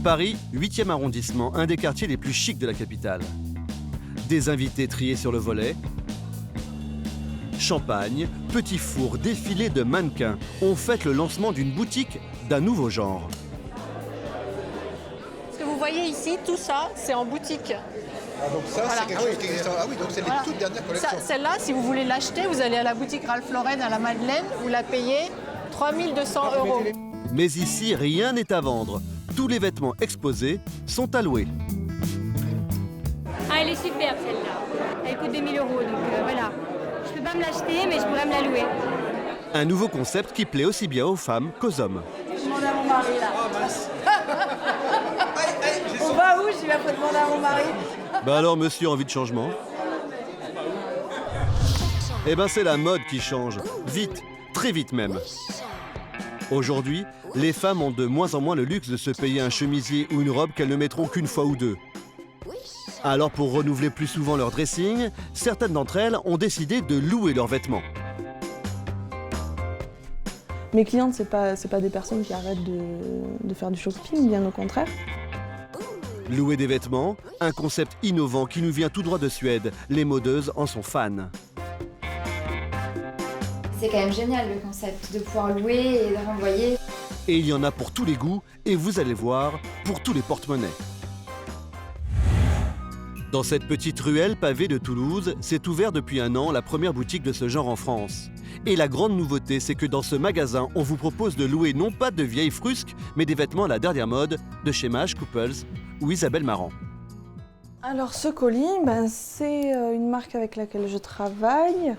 Paris, 8e arrondissement, un des quartiers les plus chics de la capitale. Des invités triés sur le volet. Champagne, petits fours, défilé de mannequins. On fête le lancement d'une boutique d'un nouveau genre. Ce que vous voyez ici, tout ça, c'est en boutique. Ah, donc ça, Voilà. c'est quelque chose qui existe. Ah oui, donc c'est les toutes dernières collections. Celle-là, si vous voulez l'acheter, vous allez à la boutique Ralph Lauren à la Madeleine, vous la payez 3 200 €. Mais ici, rien n'est à vendre. Tous les vêtements exposés sont à louer. Ah, elle est superbe celle-là. Elle coûte 2000 €, donc voilà. Je peux pas me l'acheter, mais je pourrais me la louer. Un nouveau concept qui plaît aussi bien aux femmes qu'aux hommes. Je demande à mon mari là. On va où? Je vais après demander à mon mari. Bah alors, monsieur, envie de changement? Eh ben, c'est la mode qui change. Vite, très vite même. Aujourd'hui, les femmes ont de moins en moins le luxe de se payer un chemisier ou une robe qu'elles ne mettront qu'une fois ou deux. Alors, pour renouveler plus souvent leur dressing, certaines d'entre elles ont décidé de louer leurs vêtements. Mes clientes, c'est pas des personnes qui arrêtent de faire du shopping, bien au contraire. Louer des vêtements, un concept innovant qui nous vient tout droit de Suède. Les modeuses en sont fans. C'est quand même génial le concept de pouvoir louer et de renvoyer. Et il y en a pour tous les goûts, et vous allez voir, pour tous les porte-monnaies. Dans cette petite ruelle pavée de Toulouse, s'est ouvert depuis un an la première boutique de ce genre en France. Et la grande nouveauté, c'est que dans ce magasin, on vous propose de louer non pas de vieilles frusques, mais des vêtements à la dernière mode de chez Maje, Couples ou Isabelle Marant. Alors ce colis, c'est une marque avec laquelle je travaille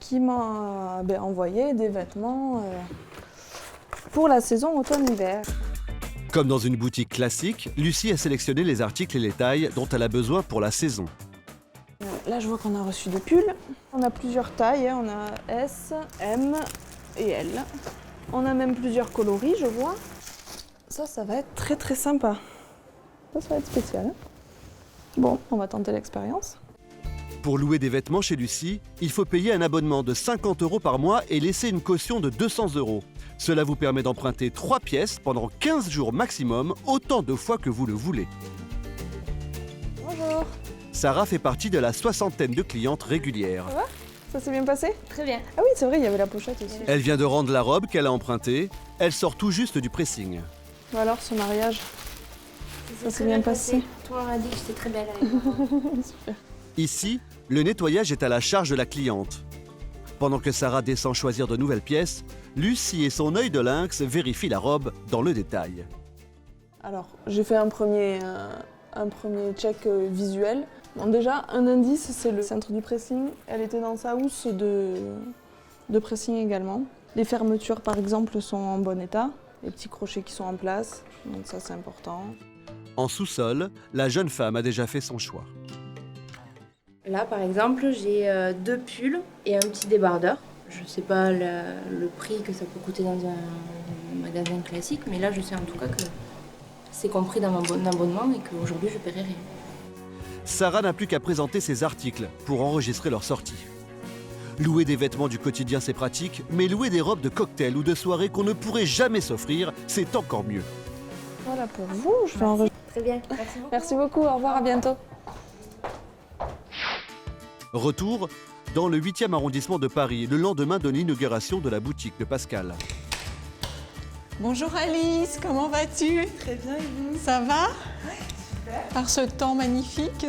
qui m'a envoyé des vêtements pour la saison automne-hiver. Comme dans une boutique classique, Lucie a sélectionné les articles et les tailles dont elle a besoin pour la saison. Là, je vois qu'on a reçu des pulls. On a plusieurs tailles, on a S, M et L. On a même plusieurs coloris, je vois. Ça va être très très sympa. Ça va être spécial. Bon, on va tenter l'expérience. Pour louer des vêtements chez Lucie, il faut payer un abonnement de 50 € par mois et laisser une caution de 200 €. Cela vous permet d'emprunter 3 pièces pendant 15 jours maximum, autant de fois que vous le voulez. Bonjour. Sarah fait partie de la soixantaine de clientes régulières. Ça va? Ça s'est bien passé? Très bien. Ah oui, c'est vrai, il y avait la pochette aussi. Elle vient de rendre la robe qu'elle a empruntée. Elle sort tout juste du pressing. Bon alors, ce mariage, ça s'est bien passé? Tout le monde a dit que j'étais très belle avec moi. Super. Ici, le nettoyage est à la charge de la cliente. Pendant que Sarah descend choisir de nouvelles pièces, Lucie et son œil de lynx vérifient la robe dans le détail. Alors, j'ai fait un premier check visuel. Bon, déjà, un indice, c'est le centre du pressing. Elle était dans sa housse de pressing également. Les fermetures, par exemple, sont en bon état. Les petits crochets qui sont en place, donc ça, c'est important. En sous-sol, la jeune femme a déjà fait son choix. Là, par exemple, j'ai 2 pulls et un petit débardeur. Je ne sais pas le prix que ça peut coûter dans un magasin classique, mais là, je sais en tout cas que c'est compris dans mon abonnement et qu'aujourd'hui, je ne paierai rien. Sarah n'a plus qu'à présenter ses articles pour enregistrer leur sortie. Louer des vêtements du quotidien, c'est pratique, mais louer des robes de cocktail ou de soirée qu'on ne pourrait jamais s'offrir, c'est encore mieux. Voilà pour vous, je vais enregistrer. Très bien, merci beaucoup. Merci beaucoup, au revoir, à bientôt. Retour dans le 8e arrondissement de Paris, le lendemain de l'inauguration de la boutique de Pascal. Bonjour Alice, comment vas-tu? Très bien, et vous? Ça va? Ouais, super. Par ce temps magnifique.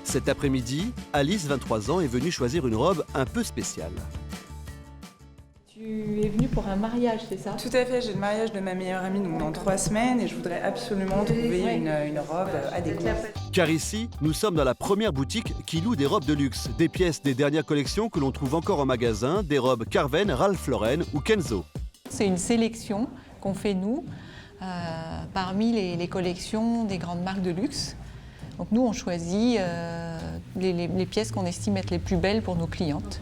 Cet après-midi, Alice, 23 ans, est venue choisir une robe un peu spéciale. Tu es venue pour un mariage, c'est ça? Tout à fait, j'ai le mariage de ma meilleure amie donc dans 3 semaines et je voudrais absolument trouver une robe adéquate. Car ici, nous sommes dans la première boutique qui loue des robes de luxe, des pièces des dernières collections que l'on trouve encore en magasin, des robes Carven, Ralph Lauren ou Kenzo. C'est une sélection qu'on fait nous parmi les collections des grandes marques de luxe. Donc nous, on choisit les pièces qu'on estime être les plus belles pour nos clientes.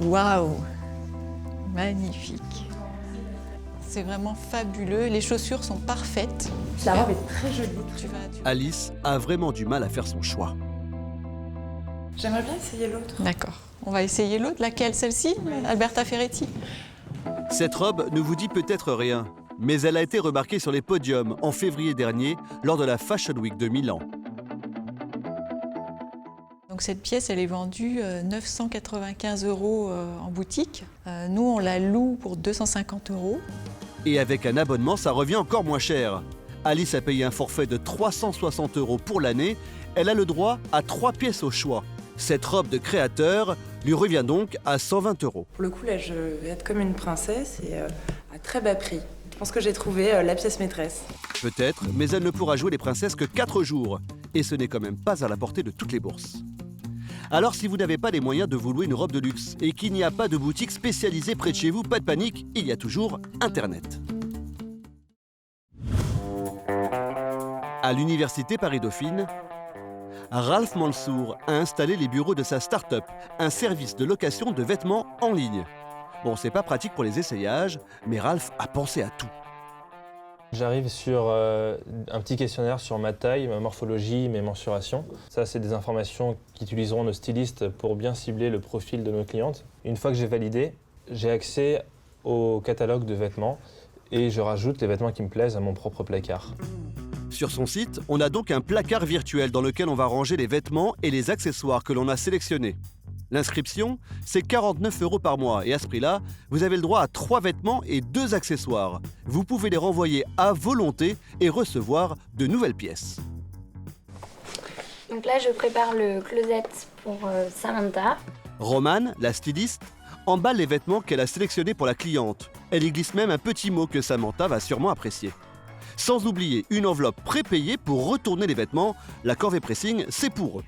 Waouh! Magnifique! C'est vraiment fabuleux. Les chaussures sont parfaites. La robe est très jolie. Alice a vraiment du mal à faire son choix. J'aimerais bien essayer l'autre. D'accord. On va essayer l'autre. Laquelle? Celle-ci? Alberta Ferretti? Cette robe ne vous dit peut-être rien, mais elle a été remarquée sur les podiums en février dernier lors de la Fashion Week de Milan. Donc cette pièce, elle est vendue 995 € en boutique. Nous, on la loue pour 250 €. Et avec un abonnement, ça revient encore moins cher. Alice a payé un forfait de 360 € pour l'année. Elle a le droit à 3 pièces au choix. Cette robe de créateur lui revient donc à 120 €. Pour le coup, là, je vais être comme une princesse et à très bas prix. Je pense que j'ai trouvé la pièce maîtresse. Peut-être, mais elle ne pourra jouer les princesses que 4 jours. Et ce n'est quand même pas à la portée de toutes les bourses. Alors si vous n'avez pas les moyens de vous louer une robe de luxe et qu'il n'y a pas de boutique spécialisée près de chez vous, pas de panique, il y a toujours Internet. À l'université Paris-Dauphine, Ralph Mansour a installé les bureaux de sa start-up, un service de location de vêtements en ligne. Bon, c'est pas pratique pour les essayages, mais Ralph a pensé à tout. J'arrive sur un petit questionnaire sur ma taille, ma morphologie, mes mensurations. Ça, c'est des informations qu'utiliseront nos stylistes pour bien cibler le profil de nos clientes. Une fois que j'ai validé, j'ai accès au catalogue de vêtements et je rajoute les vêtements qui me plaisent à mon propre placard. Sur son site, on a donc un placard virtuel dans lequel on va ranger les vêtements et les accessoires que l'on a sélectionnés. L'inscription, c'est 49 € par mois et à ce prix-là, vous avez le droit à 3 vêtements et 2 accessoires. Vous pouvez les renvoyer à volonté et recevoir de nouvelles pièces. Donc là, je prépare le closet pour Samantha. Romane, la styliste, emballe les vêtements qu'elle a sélectionnés pour la cliente. Elle y glisse même un petit mot que Samantha va sûrement apprécier. Sans oublier une enveloppe prépayée pour retourner les vêtements. La corvée pressing, c'est pour eux.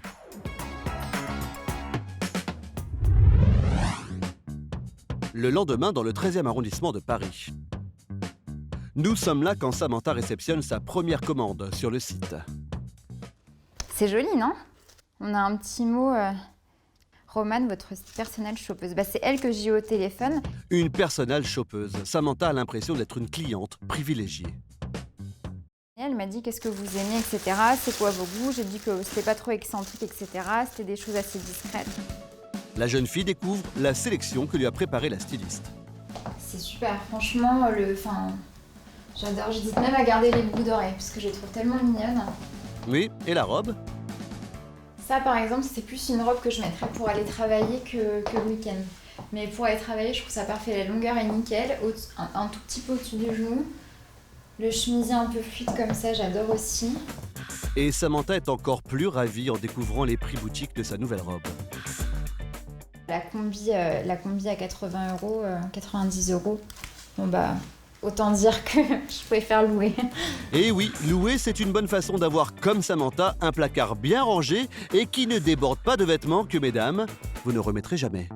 Le lendemain, dans le 13e arrondissement de Paris. Nous sommes là quand Samantha réceptionne sa première commande sur le site. C'est joli, non? On a un petit mot... Romane, votre personnelle shoppeuse. C'est elle que j'ai eu au téléphone. Une personnelle shoppeuse. Samantha a l'impression d'être une cliente privilégiée. Elle m'a dit qu'est-ce que vous aimez, etc. C'est quoi vos goûts? J'ai dit que c'était pas trop excentrique, etc. C'était des choses assez discrètes. La jeune fille découvre la sélection que lui a préparée la styliste. C'est super, franchement, j'adore. J'hésite même à garder les boucles d'oreilles parce que je les trouve tellement mignonnes. Oui, et la robe? Ça, par exemple, c'est plus une robe que je mettrais pour aller travailler que le week-end. Mais pour aller travailler, je trouve ça parfait. La longueur est nickel, un tout petit peu au-dessus du genou. Le chemisier un peu fluide comme ça, j'adore aussi. Et Samantha est encore plus ravie en découvrant les prix boutiques de sa nouvelle robe. La combi à 80 €, 90 €. Bon autant dire que je préfère louer. Et oui, louer, c'est une bonne façon d'avoir, comme Samantha, un placard bien rangé et qui ne déborde pas de vêtements que, mesdames, vous ne remettrez jamais.